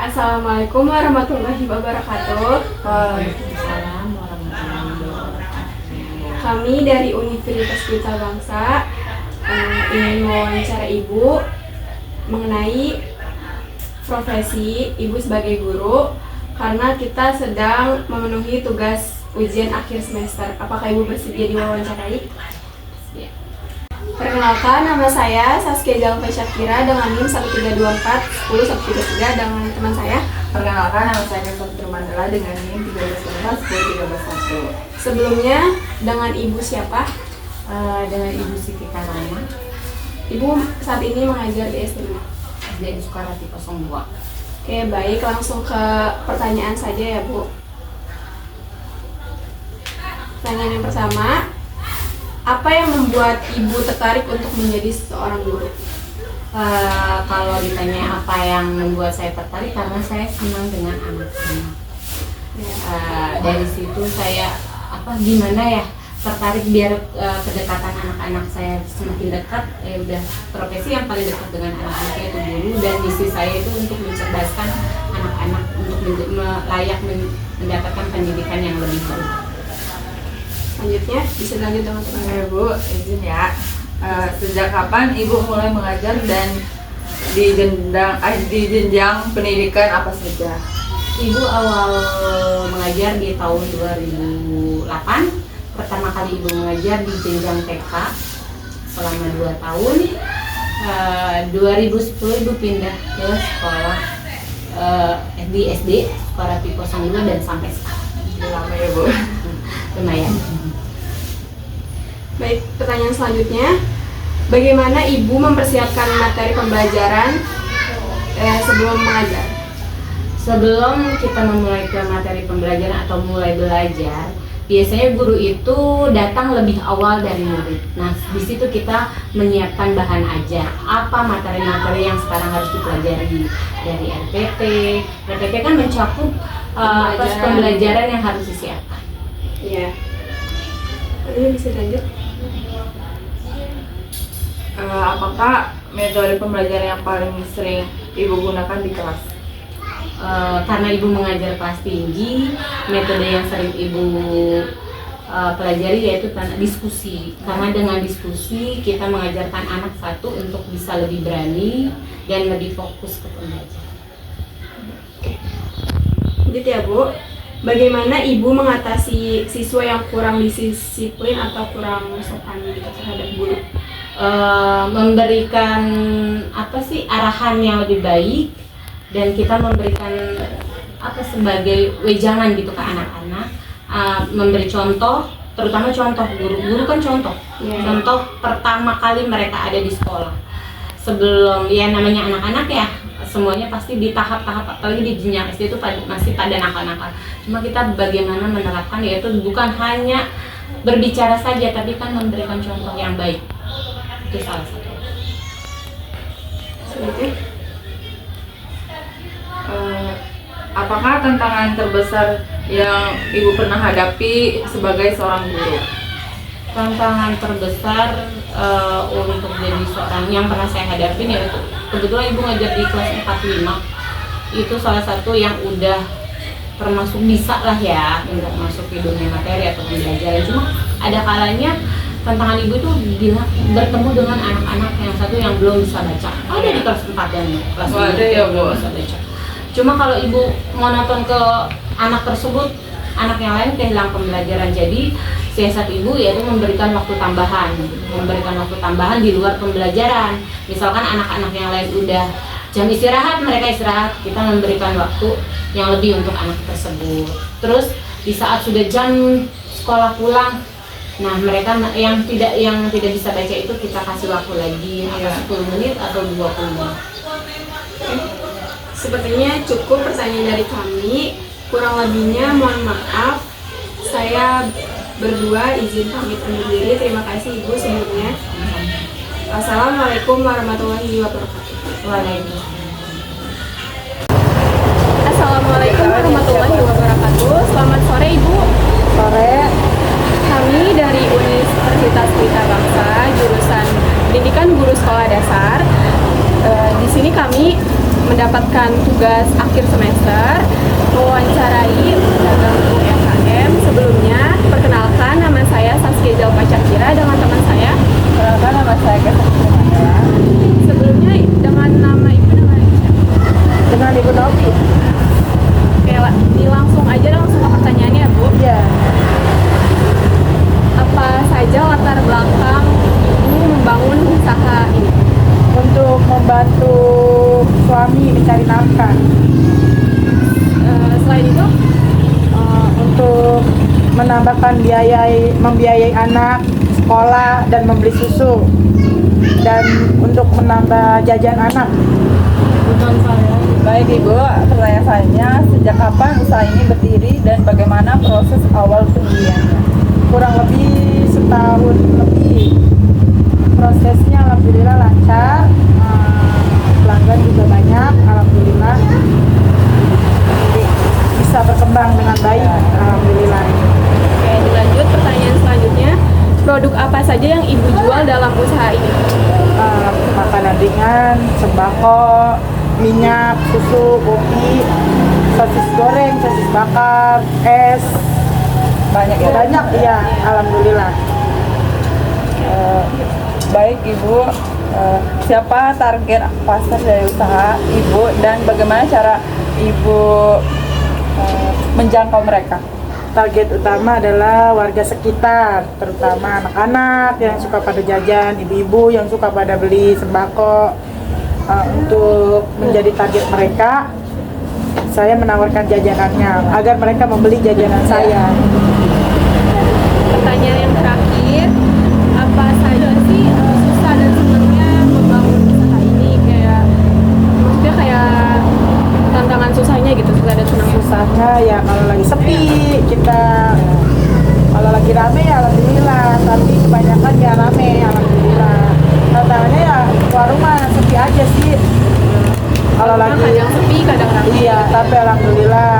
Assalamualaikum warahmatullahi wabarakatuh. Waalaikumsalam warahmatullahi wabarakatuh. Kami dari Universitas Pelita Bangsa ingin mewawancara Ibu mengenai profesi Ibu sebagai guru karena kita sedang memenuhi tugas ujian akhir semester. Apakah Ibu bersedia diwawancarai? Ya. Perkenalkan, nama saya Saskia Jalfa Syakira dengan NIM 1324 10 133 dengan teman saya. Perkenalkan, nama saya Nefot Mandala dengan NIM 1314 10 Sebelumnya dengan Ibu siapa? Dengan Ibu Siti Karama, Ibu saat ini mengajar di SD. SD Sukarati 02. Oke, baik, langsung ke pertanyaan saja ya Bu. Pertanyaan yang pertama, apa yang membuat Ibu tertarik untuk menjadi seorang guru? Kalau ditanya apa yang membuat saya tertarik, karena saya senang dengan anak-anak. Dari situ saya gimana ya tertarik biar kedekatan anak-anak saya semakin dekat. Udah profesi yang paling dekat dengan anak-anak itu guru, dan misi saya itu untuk mencerdaskan anak-anak untuk layak mendapatkan pendidikan yang lebih baik. Selanjutnya bisa lanjut dengan teman. Bu, izin ya. Sejak kapan Ibu mulai mengajar dan di jenjang pendidikan apa saja? Ibu awal mengajar di tahun 2008. Pertama kali Ibu mengajar di jenjang TK selama 2 tahun. 2010 Ibu pindah ke sekolah di SD Sukarati 02 dan sampai sekarang. Lama ya Bu. Lumayan. Baik, pertanyaan selanjutnya, bagaimana Ibu mempersiapkan materi pembelajaran sebelum mengajar? Sebelum kita memulai ke materi pembelajaran atau mulai belajar, biasanya guru itu datang lebih awal dari murid. Nah, di situ kita menyiapkan bahan ajar. Apa materi-materi yang sekarang harus dipelajari dari RPP. RPP kan mencakup pembelajaran yang harus disiapkan. Iya. Ini bisa lanjut. Apakah metode pembelajaran yang paling sering Ibu gunakan di kelas? Karena Ibu mengajar kelas tinggi, metode yang sering Ibu pelajari yaitu diskusi. Karena dengan diskusi kita mengajarkan anak satu untuk bisa lebih berani dan lebih fokus ke pembelajaran. Lanjut ya Bu. Bagaimana Ibu mengatasi siswa yang kurang disiplin atau kurang sopan terhadap guru? Memberikan arahan yang lebih baik, dan kita memberikan sebagai wejangan gitu ke anak-anak, memberi contoh, terutama contoh guru kan contoh. Contoh pertama kali mereka ada di sekolah, sebelum ya namanya anak-anak ya, semuanya pasti di tahap-tahap, apalagi di jenjang SD itu masih pada nakal-nakal. Cuma kita bagaimana menerapkan, yaitu bukan hanya berbicara saja, tapi kan memberikan contoh yang baik. Itu salah satu. Apakah tantangan terbesar yang Ibu pernah hadapi sebagai seorang guru? Tantangan terbesar untuk jadi seorang yang pernah saya hadapin, yaitu kebetulan Ibu ngajar di kelas 4-5. Itu salah satu yang udah termasuk bisa lah ya untuk masuk ke dunia materi atau pembelajaran. Cuma ada kalanya tantangan Ibu itu bila bertemu dengan anak-anak yang satu yang belum bisa baca. Ada di kelas 4 dan kelas 5 ada ya Bu. bisa baca. Cuma kalau Ibu monoton ke anak tersebut, anak yang lain kehilangan pembelajaran. Jadi siasat Ibu yaitu memberikan waktu tambahan di luar pembelajaran. Misalkan anak-anak yang lain udah jam istirahat, mereka istirahat, kita memberikan waktu yang lebih untuk anak tersebut. Terus di saat sudah jam sekolah pulang, nah mereka yang tidak bisa baca itu kita kasih waktu lagi, 10 menit atau 20 menit. Sepertinya cukup pertanyaan dari kami. Kurang lebihnya mohon maaf. Saya berdua izin pamit undur diri. Terima kasih Ibu sebelumnya. Assalamualaikum warahmatullahi wabarakatuh. Waalaikumsalam. Assalamualaikum warahmatullahi wabarakatuh. Selamat sore Ibu. Sore. Kami dari Universitas Pelita Bangsa, jurusan Pendidikan Guru Sekolah Dasar. Di sini kami mendapatkan tugas akhir semester mewawancarai pedagang UMKM. Sebelumnya, perkenalkan nama saya Saskia Jalpa Cakira dengan teman saya. Perkenalkan nama saya Kesah. Sebelumnya dengan nama ibu dengan Dengan Ibu Novi. Oke, langsung aja langsung ke pertanyaannya, Bu. Ya, Apa saja latar belakang ibu membangun usaha ini? untuk membantu suami mencari nafkah, Selain itu, untuk menambahkan membiayai anak sekolah dan membeli susu, dan untuk menambah jajan anak. Baik Ibu, pertanyaan selanjutnya, sejak kapan usaha ini berdiri dan bagaimana proses awal pendiriannya? Kurang lebih setahun lebih. Prosesnya alhamdulillah lancar, pelanggan juga banyak, alhamdulillah. Jadi bisa berkembang dengan baik, alhamdulillah. oke, dilanjut pertanyaan selanjutnya. Produk apa saja yang ibu jual dalam usaha ini? Makanan ringan, sembako, minyak, susu, kopi, sosis goreng, sosis bakar, es, Banyak ya? banyak ya, alhamdulillah. Baik Ibu, siapa target pasar dari usaha Ibu dan bagaimana cara Ibu menjangkau mereka? Target utama adalah warga sekitar, terutama anak-anak yang suka pada jajan, ibu-ibu yang suka pada beli sembako. Untuk menjadi target mereka, saya menawarkan jajanannya agar mereka membeli jajanan saya. Pertanyaan yang terakhir, apa saja sih susah dan senangnya membangun usaha ini? Maksudnya kayak tantangan susahnya gitu, susah dan senangnya. Susahnya ya kalau lagi sepi, kalau lagi rame ya alhamdulillah, tapi kebanyakan ya rame, alhamdulillah. Tantangannya ya warung mah sepi aja sih. Kalau lagi kadang sepi, kadang rame. iya, tapi alhamdulillah